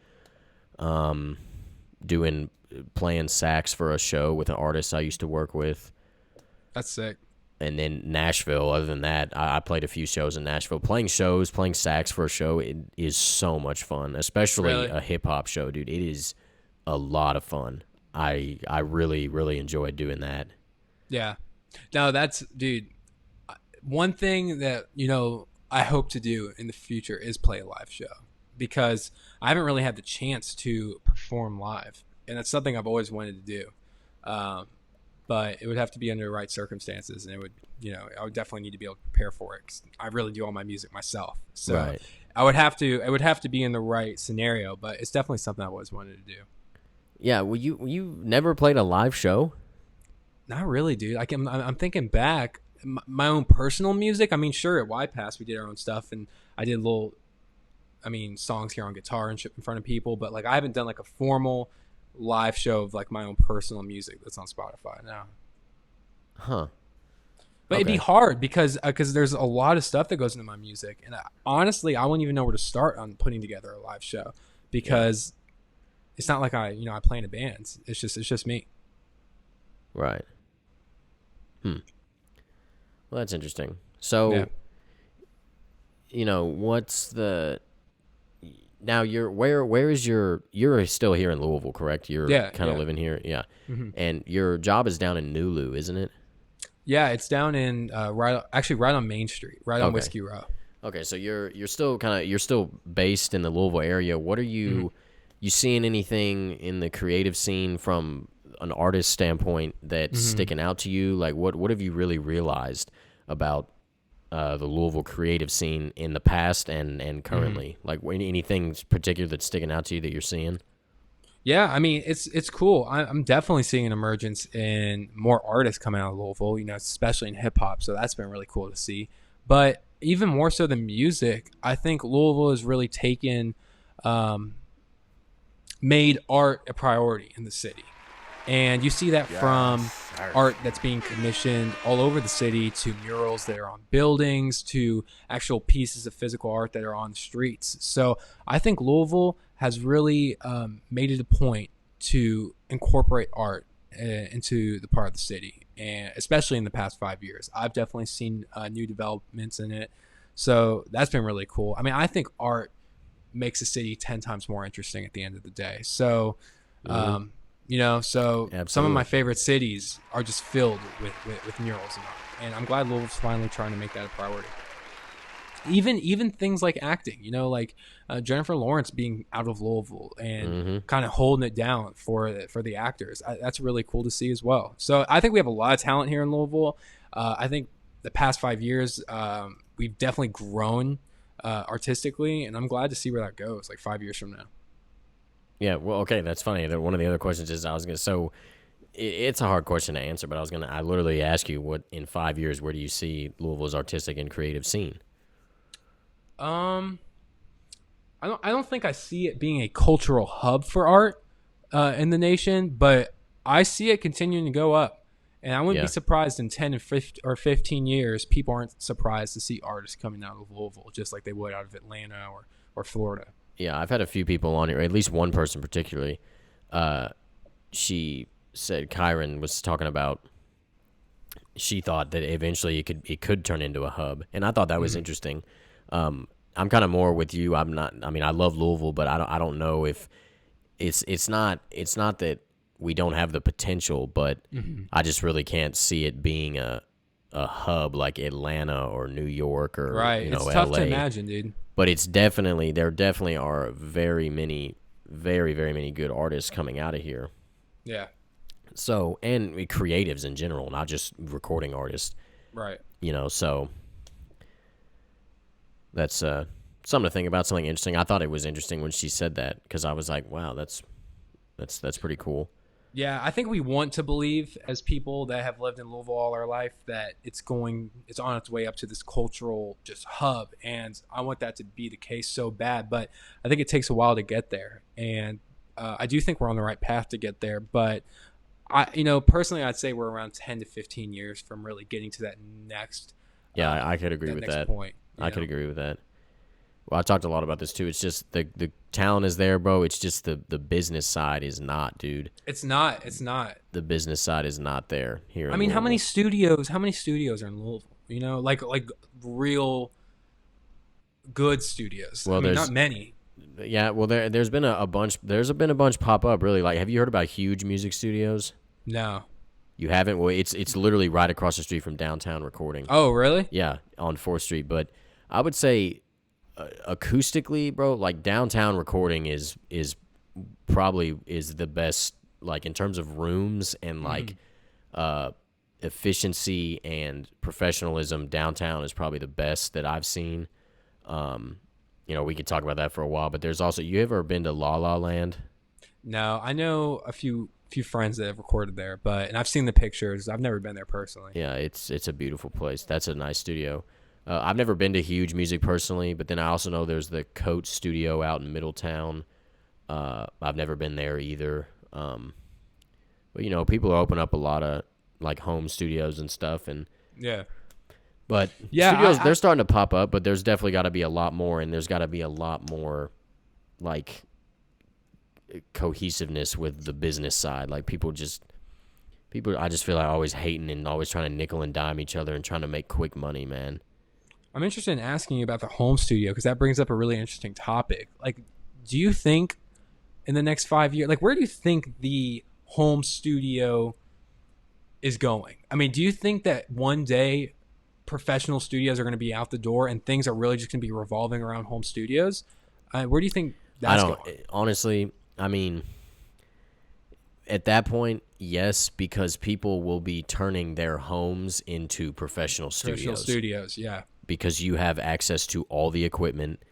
playing sax for a show with an artist I used to work with. That's sick. And then Nashville. Other than that, I played a few shows in Nashville. Playing sax for a show, it is so much fun, especially a hip-hop show, dude. It is a lot of fun. I really, really enjoyed doing that. Yeah. No, dude, one thing that, I hope to do in the future is play a live show, because I haven't really had the chance to perform live, and that's something I've always wanted to do. But it would have to be under the right circumstances, and it would, I would definitely need to be able to prepare for it, 'cause I really do all my music myself. So right. it would have to be in the right scenario, but it's definitely something I've always wanted to do. Yeah. Well, you never played a live show? Not really, dude. I'm thinking back, my own personal music. I mean, sure, at YPass we did our own stuff, and I did songs here on guitar and shit in front of people, but like I haven't done like a formal live show of like my own personal music that's on Spotify now. Huh. But it'd be hard because there's a lot of stuff that goes into my music, and honestly, I wouldn't even know where to start on putting together a live show, because it's not like I play in a band. It's just me. Right. Well, that's interesting. So, what's the Now where is you're still here in Louisville, correct? You're Yeah, kind of yeah. living here, yeah. And your job is down in Nulu, isn't it? Yeah, it's down in right on Main Street, right on Okay. Whiskey Row. Okay, so you're still based in the Louisville area. What are you seeing anything in the creative scene from an artist standpoint that's sticking out to you? Like what have you really realized about the Louisville creative scene in the past and currently? Like anything particular that's sticking out to you that you're seeing? Yeah, I mean it's cool. I'm definitely seeing an emergence in more artists coming out of Louisville. Especially in hip hop. So that's been really cool to see. But even more so than music, I think Louisville has really made art a priority in the city. And you see that from sir. art that's being commissioned all over the city to murals that are on buildings to actual pieces of physical art that are on the streets. So I think Louisville has really made it a point to incorporate art into the part of the city, and especially in the past 5 years. I've definitely seen new developments in it. So that's been really cool. I mean, I think art makes a city 10 times more interesting at the end of the day. So, so some of Absolutely. my favorite cities are just filled with murals and art. And I'm glad Louisville's finally trying to make that a priority. Even things like acting, like Jennifer Lawrence being out of Louisville and kind of holding it down for the actors. That's really cool to see as well. So I think we have a lot of talent here in Louisville. I think the past 5 years, we've definitely grown artistically, and I'm glad to see where that goes, like 5 years from now. Yeah, well, okay, that's funny. One of the other questions is it's a hard question to answer, but I literally ask you, what in 5 years, where do you see Louisville's artistic and creative scene? I don't think I see it being a cultural hub for art in the nation, but I see it continuing to go up. And I wouldn't be surprised in 10 or 15 years, people aren't surprised to see artists coming out of Louisville, just like they would out of Atlanta or Florida. Yeah, I've had a few people on here, at least one person particularly. She said Kyron was talking about. She thought that eventually it could turn into a hub, and I thought that was interesting. I'm kind of more with you. I'm not. I mean, I love Louisville, but I don't know if it's not that we don't have the potential, but I just really can't see it being a hub like Atlanta or New York or Right. It's tough LA. to imagine, dude. But there definitely are very many good artists coming out of here. Yeah. So, and creatives in general, not just recording artists. Right. So that's something to think about, something interesting. I thought it was interesting when she said that, because I was like, wow, that's pretty cool. Yeah, I think we want to believe, as people that have lived in Louisville all our life, that it's on its way up to this cultural just hub, and I want that to be the case so bad. But I think it takes a while to get there, and I do think we're on the right path to get there. But personally, I'd say we're around 10 to 15 years from really getting to that next. Yeah, I could agree with that. Point, I could agree with that. Well, I talked a lot about this too. It's just the talent is there, bro. It's just the business side is not, dude. It's not. The business side is not there here. I mean, how many studios are in Louisville? Like real good studios. Well, there's not many. Yeah, well, there's been a bunch. There's been a bunch pop up. Really, like, have you heard about Huge Music Studios? No. You haven't? Well, it's literally right across the street from downtown recording. Oh, really? Yeah, on 4th Street. But I would say acoustically, bro, like downtown recording is probably the best, like in terms of rooms and like efficiency and professionalism. Downtown is probably the best that I've seen. We could talk about that for a while, but there's also, you ever been to La La Land? No, I know a few friends that have recorded there, and I've seen the pictures. I've never been there personally. Yeah, it's a beautiful place. That's a nice studio. I've never been to Huge Music personally, but then I also know there's the Coat Studio out in Middletown. I've never been there either. But people open up a lot of like home studios and stuff, and yeah. But yeah, studios, they're starting to pop up, but there's definitely got to be a lot more, and there's got to be a lot more like cohesiveness with the business side. Like people, I just feel like always hating and always trying to nickel and dime each other and trying to make quick money, man. I'm interested in asking you about the home studio, because that brings up a really interesting topic. Like, do you think in the next 5 years, like, where do you think the home studio is going? I mean, do you think that one day professional studios are going to be out the door and things are really just going to be revolving around home studios? Where do you think that's going? Honestly, I mean, at that point, yes, because people will be turning their homes into professional studios. Yeah. Because you have access to all the equipment,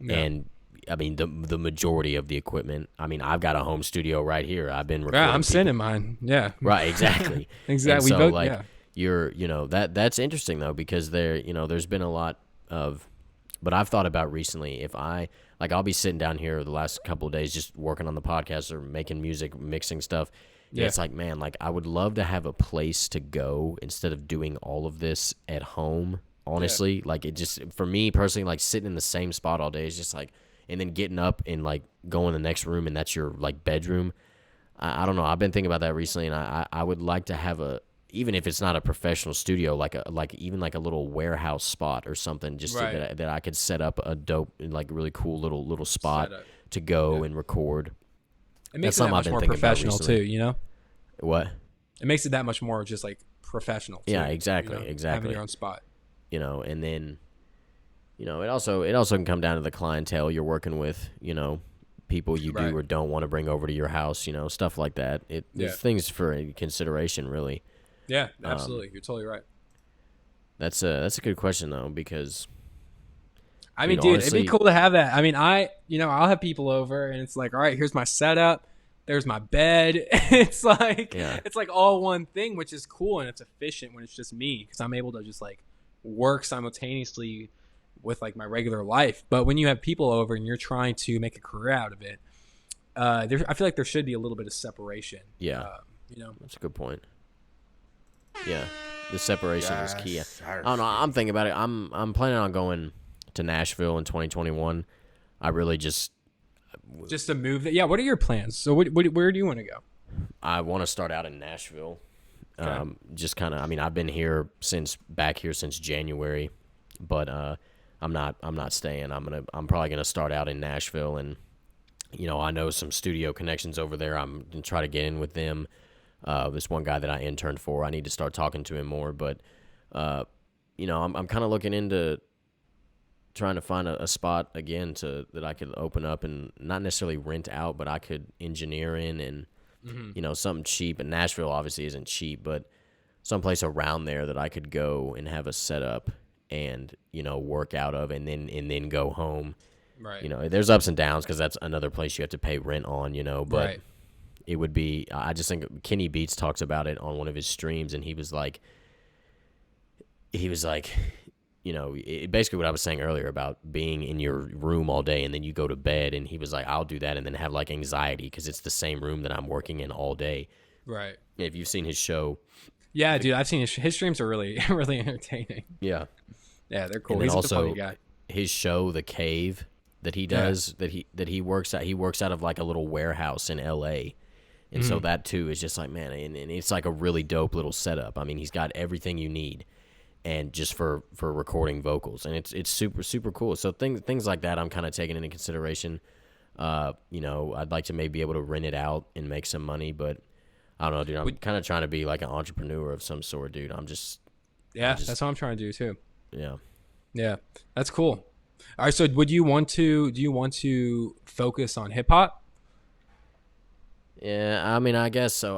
and I mean the majority of the equipment. I mean, I've got a home studio right here. I've been recording. Yeah, I'm sitting in mine. Yeah. Right, exactly. Exactly. And so, that's interesting though, because there's been a lot of, but I've thought about recently, if I'll be sitting down here the last couple of days just working on the podcast or making music, mixing stuff. Yeah. It's like, man, like I would love to have a place to go instead of doing all of this at home. Honestly, like it just, for me personally, like sitting in the same spot all day is just like, and then getting up and like going in the next room and that's your like bedroom. I don't know. I've been thinking about that recently, and I would like to have even if it's not a professional studio, even like a little warehouse spot or something, just that I could set up a dope, like really cool little spot to go and record. It makes it that much more professional too, you know? What? It makes it that much more just like professional too, yeah, exactly. Having your own spot. And then, it also can come down to the clientele you're working with, people you do or don't want to bring over to your house, stuff like that. There's things for consideration, really. Yeah, absolutely. You're totally right. That's a good question though, because I mean, dude, honestly, it'd be cool to have that. I mean, I'll have people over and it's like, all right, here's my setup. There's my bed. It's like all one thing, which is cool, and it's efficient when it's just me, because I'm able to just like work simultaneously with like my regular life. But when you have people over and you're trying to make a career out of it, I feel like there should be a little bit of separation. Yeah, that's a good point. Yeah, the separation is key. I don't know. I'm thinking about it. I'm planning on going to Nashville in 2021. I really just to move. Yeah. What are your plans? So where do you want to go? I want to start out in Nashville. Okay. Just kind of. I mean, I've been back here since January, but I'm not staying. I'm probably gonna start out in Nashville, and I know some studio connections over there. I'm gonna try to get in with them. This one guy that I interned for, I need to start talking to him more. But I'm kind of looking into trying to find a spot again that I could open up and not necessarily rent out, but I could engineer in and something cheap. And Nashville obviously isn't cheap, but someplace around there that I could go and have a setup and work out of, and then go home. Right. There's ups and downs because that's another place you have to pay rent on. But. Right. It would be, I just think Kenny Beats talks about it on one of his streams, and he was like, basically what I was saying earlier about being in your room all day and then you go to bed, and he was like, I'll do that and then have like anxiety because it's the same room that I'm working in all day. Right. If you've seen his show. Yeah, dude, I've seen his streams are really, really entertaining. Yeah. Yeah, they're cool. He's also a funny guy. His show, The Cave, that he does, that he works out of like a little warehouse in LA. And so that, too, is just like, man, and it's like a really dope little setup. I mean, he's got everything you need, and just for recording vocals. And it's super, super cool. So things like that I'm kind of taking into consideration. I'd like to maybe be able to rent it out and make some money. But I don't know, dude. I'm kind of trying to be like an entrepreneur of some sort, dude. That's what I'm trying to do, too. Yeah. Yeah, that's cool. All right, so do you want to focus on hip-hop? Yeah, I mean, I guess so.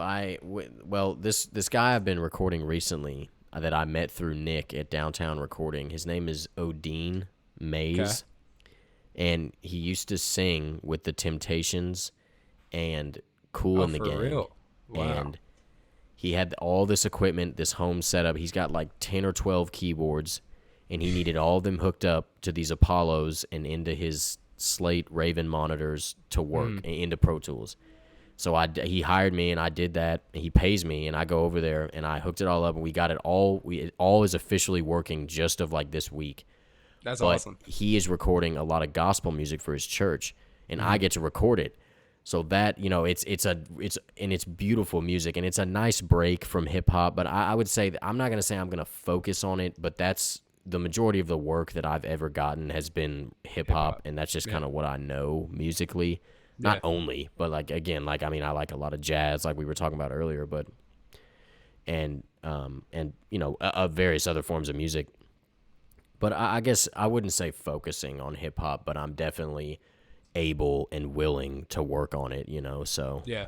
This guy I've been recording recently that I met through Nick at Downtown Recording, his name is Odine Mays, and he used to sing with the Temptations and Kool and the Gang. Real? Wow. And he had all this equipment, this home setup. He's got like 10 or 12 keyboards, and he needed all of them hooked up to these Apollos and into his Slate Raven monitors to work, and into Pro Tools. So he hired me, and I did that, and he pays me, and I go over there, and I hooked it all up, and we got it all. It all is officially working just of like this week. That's awesome. He is recording a lot of gospel music for his church, and I get to record it. So that, it's beautiful music, and it's a nice break from hip hop. But I would say that I'm not gonna say I'm gonna focus on it, but that's the majority of the work that I've ever gotten has been hip hop, and that's just kind of what I know musically. Not only, but like again, like I mean, I like a lot of jazz, like we were talking about earlier, but and you know, various other forms of music. But I guess I wouldn't say focusing on hip hop, but I'm definitely able and willing to work on it, you know. So Yeah.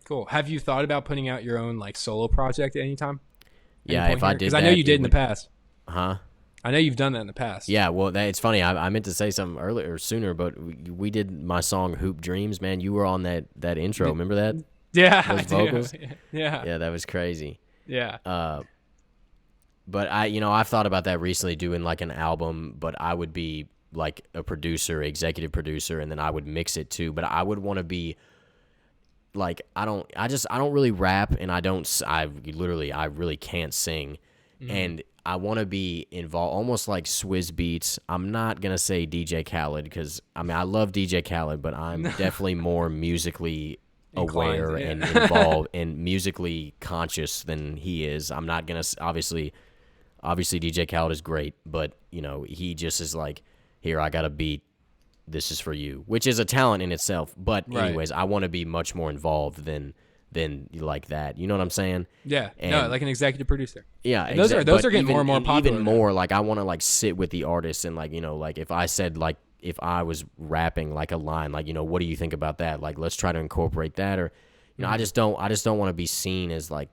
Cool. Have you thought about putting out your own like solo project at any time? yeah, if I did, because I know you did in the past. Huh? I know you've done that in the past. Yeah, well, it's funny. I meant to say something earlier, sooner, but we did my song "Hoop Dreams." Man, you were on that intro. Remember that? Yeah. Those vocals. Yeah. Yeah, that was crazy. Yeah. But I've thought about that recently, doing like an album, but I would be like a producer, executive producer, and then I would mix it too. But I would want to be like, I don't really rap, and I really can't sing, and I want to be involved, almost like Swizz Beats. I'm not gonna say DJ Khaled, because I mean I love DJ Khaled, but I'm definitely more musically aware and involved and musically conscious than he is. I'm not gonna obviously DJ Khaled is great, but you know, he just is like, here, I got a beat, this is for you, which is a talent in itself. But anyways, I want to be much more involved than like that. You know what I'm saying? Yeah. And, no, like an executive producer. Yeah, and those are getting more and more popular. Even more, like I want to like sit with the artist and like, you know, like if I said, like if I was rapping like a line, like, you know, what do you think about that? Like, let's try to incorporate that, or you know, I just don't want to be seen as like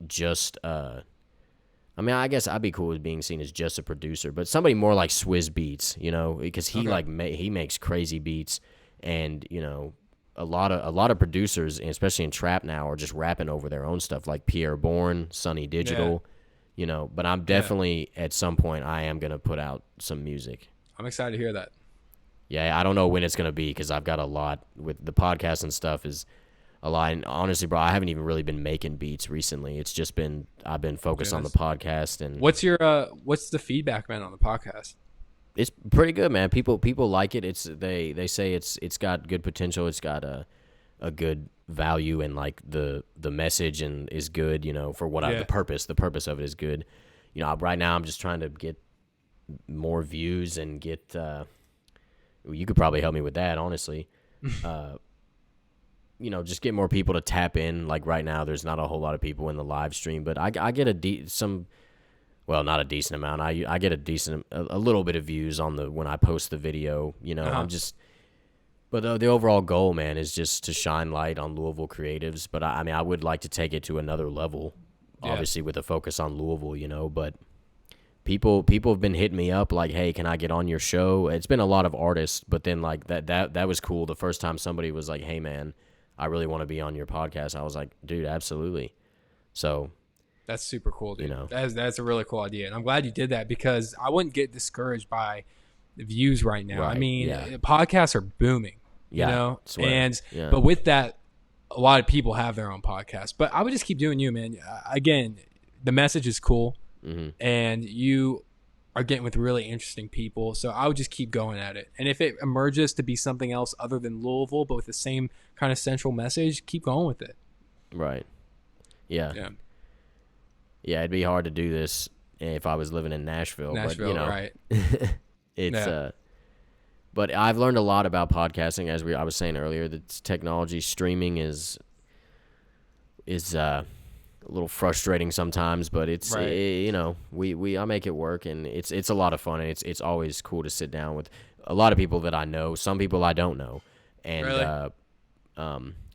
just I mean, I guess I'd be cool with being seen as just a producer, but somebody more like Swizz Beats, you know, because he he makes crazy beats, and you know, a lot of producers, especially in trap now, are just rapping over their own stuff, like Pierre Bourne, Sonny Digital, you know. But I'm definitely at some point I am gonna put out some music. I'm excited to hear that. Yeah, I don't know when it's gonna be, because I've got a lot with the podcast and stuff is a lot. And honestly, bro, I haven't even really been making beats recently. It's just been I've been focused on the podcast. And what's the feedback been on the podcast? It's pretty good, man. People like it. They say it's got good potential. It's got a good value, and like the message and is good. You know, for what the purpose of it is good. You know, right now I'm just trying to get more views and get. You could probably help me with that, honestly. You know, just get more people to tap in. Like right now, there's not a whole lot of people in the live stream, but I get well, not a decent amount. I get a little bit of views on when I post the video. You know, but the overall goal, man, is just to shine light on Louisville creatives. But I mean, I would like to take it to another level, obviously with a focus on Louisville. You know, but people have been hitting me up like, hey, can I get on your show? It's been a lot of artists, but then like that was cool. The first time somebody was like, hey, man, I really want to be on your podcast. I was like, dude, absolutely. So that's super cool, dude. You know, that's a really cool idea, and I'm glad you did that, because I wouldn't get discouraged by the views right now. Right, I mean, podcasts are booming, you know, but with that, a lot of people have their own podcasts. But I would just keep doing you, man. Again, the message is cool, and you are getting with really interesting people. So I would just keep going at it. And if it emerges to be something else other than Louisville, but with the same kind of central message, keep going with it. Right. Yeah. Yeah, it'd be hard to do this if I was living in Nashville. But, you know, right. It's but I've learned a lot about podcasting, as I was saying earlier. That technology streaming is a little frustrating sometimes, but it's you know, I make it work, and it's a lot of fun, and it's always cool to sit down with a lot of people that I know, some people I don't know, and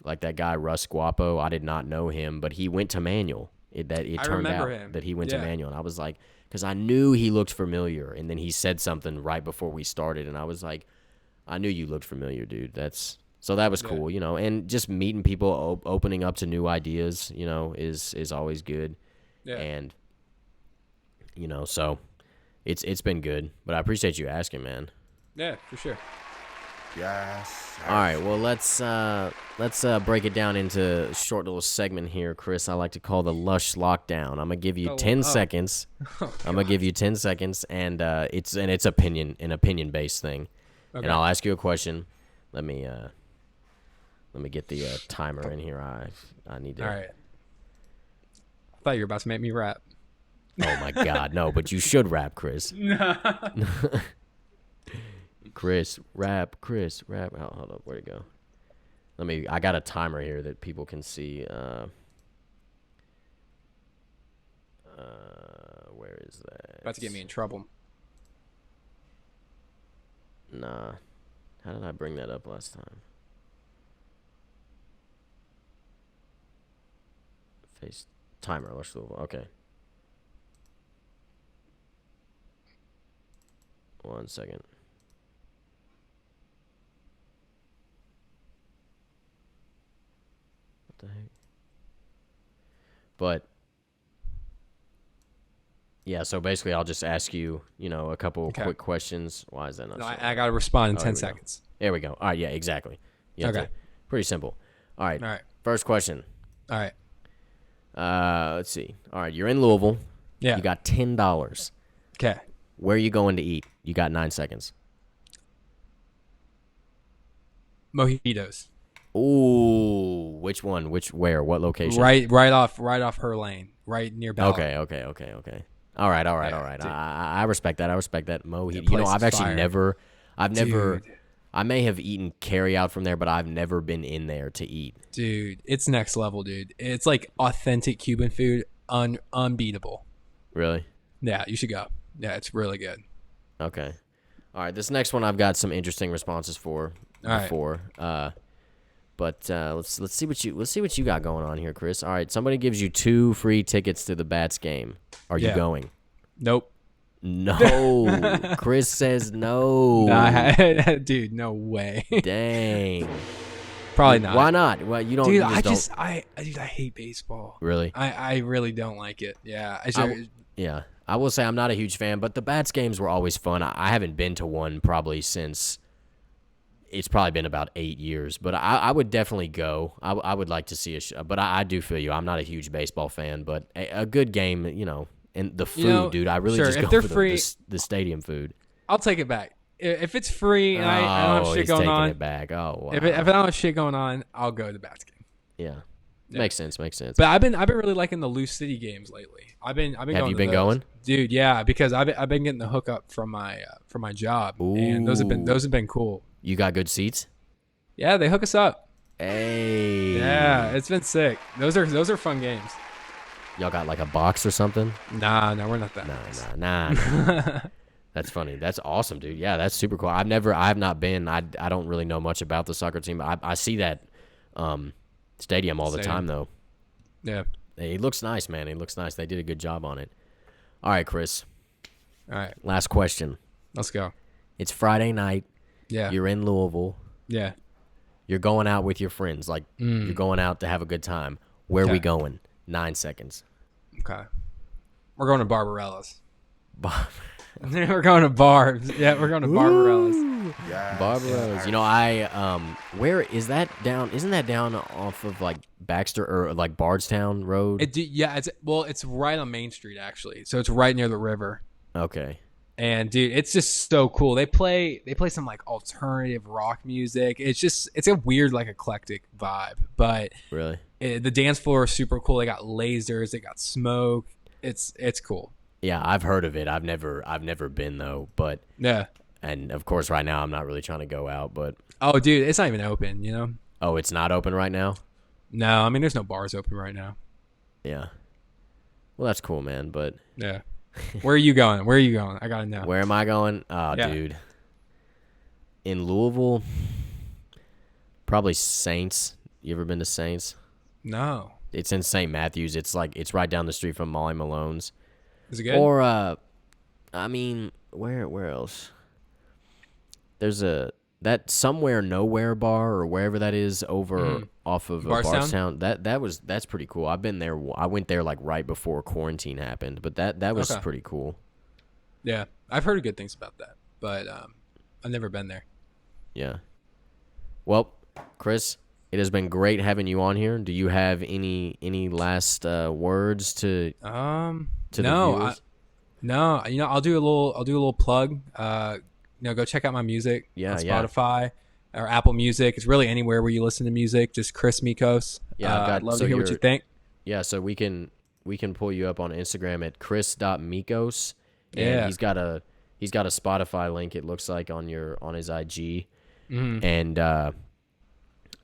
like that guy Russ Guapo, I did not know him, but he went to Manual. It turned out that he went to Manual, and I was like, because I knew he looked familiar, and then he said something right before we started, and I was like, I knew you looked familiar, dude. So that was cool, you know, and just meeting people, opening up to new ideas, you know, is always good. Yeah. And, you know, so it's been good, but I appreciate you asking, man. Yeah, for sure. Yes. All right, well, let's break it down into a short little segment here, Chris. I like to call the Lush Lockdown. I'm gonna give you 10 seconds. I'm gonna give you 10 seconds, and it's an opinion based thing. Okay. And I'll ask you a question. Let me get the timer in here. I need to. All right. I thought you were about to make me rap. Oh my God, no! But you should rap, Chris. Chris, rap. Oh, hold up, where'd it go? I got a timer here that people can see. Where is that? About to get me in trouble. Nah. How did I bring that up last time? Face timer, Lush Louisville. Okay. 1 second. What the heck? But yeah, so basically I'll just ask you, a couple quick questions. Why is that not? No, so I got to respond in 10 here we go. seconds. There we go. All right, yeah, exactly. Okay. Pretty simple. All right. All right. First question. All right. Let's see. All right, you're in Louisville. Yeah. You got $10. Okay. Where are you going to eat? You got 9 seconds. Mojitos. Ooh, which one? Where? What location? Right off her lane. Right near Ballard. Okay. All right. Dude. I respect that. Mojito. That place I've is actually fire. I've never, Dude. I may have eaten carry out from there, but I've never been in there to eat. Dude, it's next level, dude. It's like authentic Cuban food, unbeatable. Really? Yeah, you should go. Yeah, it's really good. Okay. All right. This next one I've got some interesting responses for before. But let's see what you got going on here, Chris. All right. Somebody gives you 2 free tickets to the Bats game. Are you going? Nope. No. Chris says no. Nah, dude, no way. Dang. Probably not. Why not? Well, you don't. Dude, you just don't. I hate baseball. Really? I really don't like it. Yeah. Yeah. I will say I'm not a huge fan, but the Bats games were always fun. I haven't been to one probably since. It's probably been about 8 years, but I would definitely go. I would like to see but I do feel you. I'm not a huge baseball fan, but a good game, and the food, dude. I really just go for the stadium food. I'll take it back. If it's free and I don't have shit he's going taking on. it back. Oh, wow. If I don't have shit going on, I'll go to the Bats game. Yeah. Yeah. Makes sense. But I've been really liking the Loose City games lately. I've been Have going you to been those. going? Dude? Yeah, because I've been getting the hookup from my job, and those have been cool. You got good seats? Yeah, they hook us up. Hey. Yeah, it's been sick. Those are fun games. Y'all got like a box or something? Nah, we're not that. Nice. Nah. That's funny. That's awesome, dude. Yeah, that's super cool. I have not been. I don't really know much about the soccer team. I see that stadium all the time though. Yeah. It looks nice, man. It looks nice. They did a good job on it. All right, Chris. All right. Last question. Let's go. It's Friday night. Yeah. You're in Louisville. Yeah. You're going out with your friends. Like, you're going out to have a good time. Where are we going? 9 seconds. Okay. We're going to Barbarella's. We're going to bars. Yeah, we're going to Barbarella's. Yes. Barbarella's. Where is that down? Isn't that down off of like Baxter or like Bardstown Road? It's right on Main Street actually. So it's right near the river. Okay. And dude, it's just so cool. They play some like alternative rock music. It's a weird like eclectic vibe. But really, the dance floor is super cool. They got lasers. They got smoke. It's cool. Yeah, I've heard of it. I've never been though. But yeah. And of course, right now I'm not really trying to go out. But oh, dude, it's not even open. You know. Oh, it's not open right now? No, I mean there's no bars open right now. Yeah. Well, that's cool, man. But yeah. Where are you going? I gotta know. Where am I going? Oh, yeah. Dude. In Louisville, probably Saints. You ever been to Saints? No. It's in St. Matthews. It's right down the street from Molly Malone's. Is it good? Or where else? There's that Somewhere Nowhere bar or wherever that is over off of Bardstown. That's pretty cool. I've been there. I went there like right before quarantine happened, but that was pretty cool. Yeah, I've heard good things about that, but I've never been there. Yeah. Well, Chris, it has been great having you on here. Do you have any last words to the viewers? No. I'll do a little plug. Go check out my music on Spotify or Apple Music. It's really anywhere where you listen to music. Just Chris Mikos. Yeah, I'd love to hear what you think. Yeah, so we can can pull you up on Instagram at chris.mikos. And Yeah. he's got a Spotify link, it looks like, on his IG. Mm-hmm. And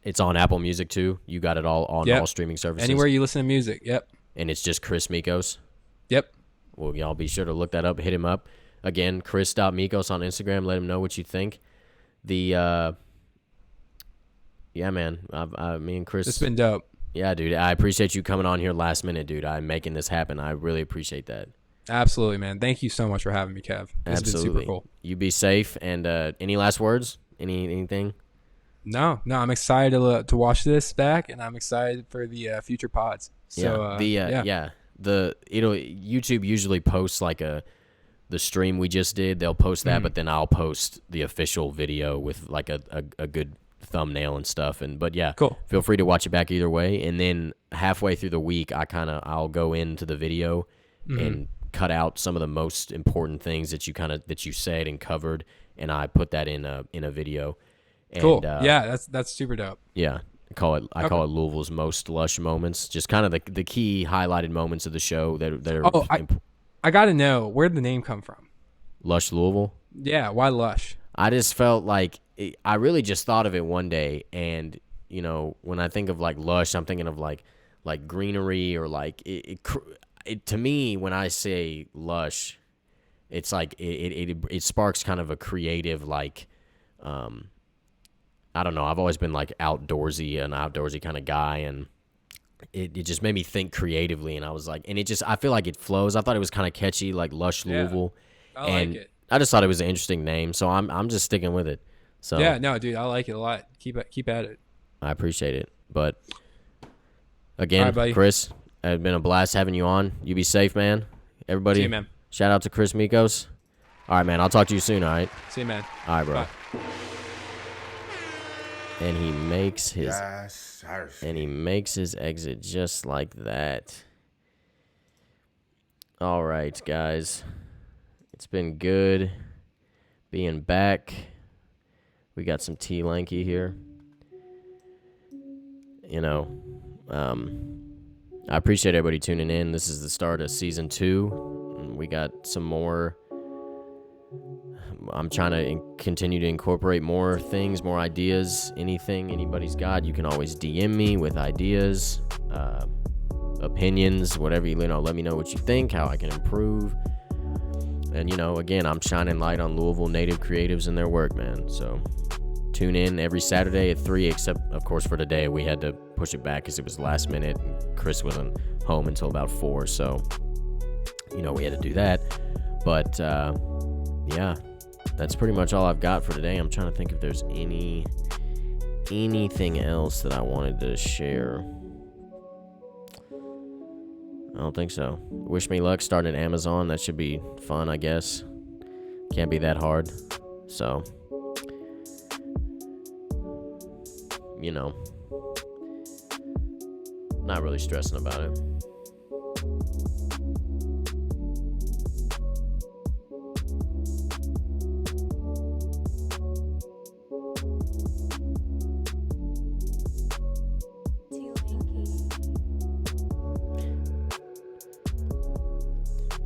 it's on Apple Music too. You got it all on all streaming services. Anywhere you listen to music. Yep. And it's just Chris Mikos. Yep. Well, y'all be sure to look that up, hit him up. Again, chris.mikos on Instagram. Let him know what you think. Yeah, man. Me and Chris. It's been dope. Yeah, dude. I appreciate you coming on here last minute, dude. I'm making this happen. I really appreciate that. Absolutely, man. Thank you so much for having me, Kev. This has been super cool. You be safe. And any last words? Anything? No, I'm excited to watch this back, and I'm excited for the future pods. So YouTube usually posts like the stream we just did. They'll post that, but then I'll post the official video with like a good thumbnail and stuff. But yeah, cool. Feel free to watch it back either way. And then halfway through the week, I'll go into the video and cut out some of the most important things that you said and covered, and I put that in a video. And, cool. Yeah, that's super dope. Yeah. I call it Louisville's most Lush moments. Just kind of the key highlighted moments of the show that are. I got to know, where'd the name come from? Lush Louisville? Yeah, why Lush? I just felt like I really just thought of it one day, and when I think of like Lush, I'm thinking of like greenery, or like it to me when I say Lush, it's like it sparks kind of a creative like. I don't know. I've always been like an outdoorsy kind of guy, and it just made me think creatively. And I was like, I feel like it flows. I thought it was kind of catchy, like Lush Louisville. I like it. I just thought it was an interesting name, so I'm just sticking with it. So yeah, no, dude, I like it a lot. Keep at it. I appreciate it. But again, right, Chris, it's been a blast having you on. You be safe, man. Everybody, see you, man. Shout out to Chris Mikos. All right, man. I'll talk to you soon. All right. See you, man. All right, bro. Bye. And he makes his Yes, exit just like that. All right, guys. It's been good being back. We got some T Lanky here. I appreciate everybody tuning in. This is the start of season 2. And we got some more. I'm trying to continue to incorporate more things, more ideas. Anything anybody's got, you can always DM me with ideas, opinions, whatever. Let me know what you think, how I can improve. And again, I'm shining light on Louisville native creatives and their work, man. So tune in every Saturday at 3, except of course for today we had to push it back because it was last minute and Chris wasn't home until about 4, so we had to do that. But yeah, that's pretty much all I've got for today. I'm trying to think if there's anything else that I wanted to share. I don't think so. Wish me luck starting at Amazon. That should be fun, I guess. Can't be that hard. So, not really stressing about it.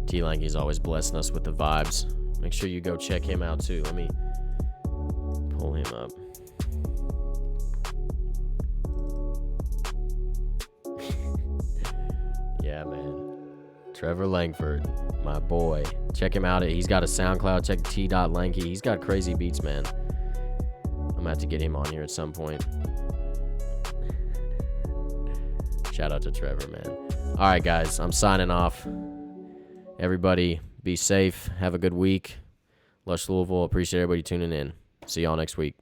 T Lanky's always blessing us with the vibes. Make sure you go check him out too. Let me pull him up. Yeah, man. Trevor Langford, my boy. Check him out. He's got a SoundCloud. Check T.Lanky. He's got crazy beats, man. I'm gonna have to get him on here at some point. Shout out to Trevor, man. All right, guys. I'm signing off. Everybody, be safe. Have a good week. Lush Louisville. Appreciate everybody tuning in. See y'all next week.